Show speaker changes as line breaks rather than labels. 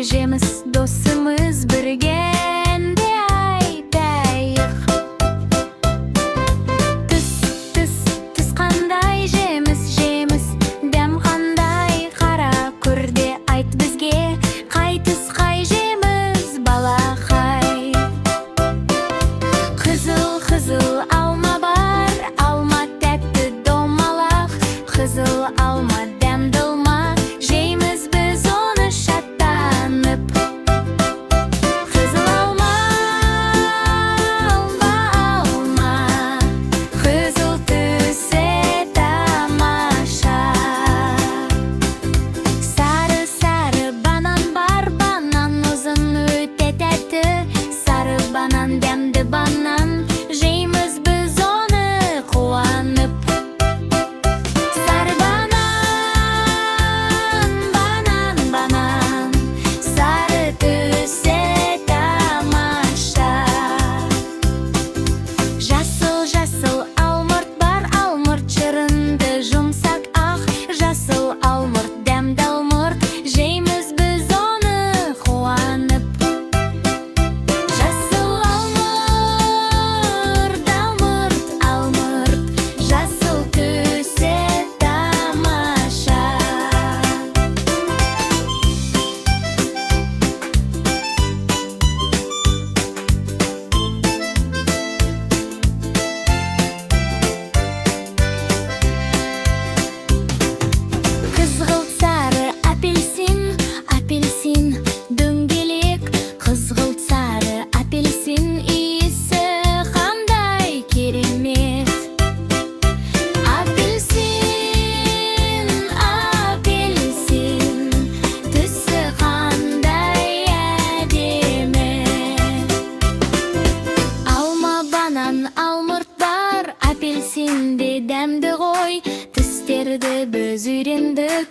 жеміз, досымыз біргенде айтайық. Түс қандай жеміз, дәм қандай, қара көрде айт бізге, қай түс қай жеміз балақай. Қызыл алма бар, алма тәтті домалақ, қызыл алма дәмді алма, жейміз біз оны шаттанып. Қызыл алма, қызыл түсі тамаша. Сары банан бар, банан ұзын өте тәтті, сары банан дәмді банан, жейміз біз оны қуанып. Сары банан, сары түсі тамаша. Жасыл алмұрт бар, алмұрт шырынды жұмсақ ақ, жасыл алмұрт дәмді алмұрт, жейміз біз оны қуанып. Жасыл алмұрт, жасыл түсі тамаша. Қызғылт сары апельсин, дөңгелек, қызғылт сары апельсин, иісі қандай керемет. Апельсин, түсі қандай әдемі. Алма, банан, алмұрт бар, апельсин де дәмді ғой, түстерді біз үйрендік.